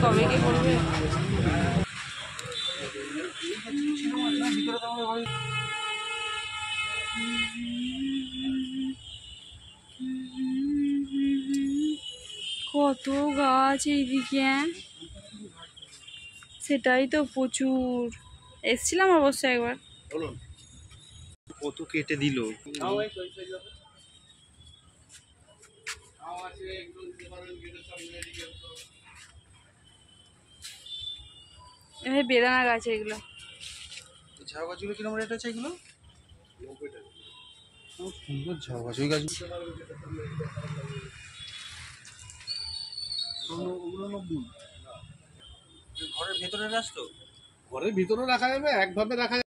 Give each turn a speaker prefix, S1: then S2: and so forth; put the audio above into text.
S1: কবে কে করবে? কত গাছ এইদিকে, সেটাই তো প্রচুর। এসছিলাম অবশ্য একবার।
S2: কত কেটে দিল।
S1: বেদানা গাছ এগুলো।
S2: ঝাউ গাছগুলো কিরকম রেট আছে এগুলো? সুন্দর ঝাউ গাছ, ওই গাছ ঘরের ভেতরে রাখতো,
S3: ঘরের ভিতরে রাখা যাবে, একভাবে রাখা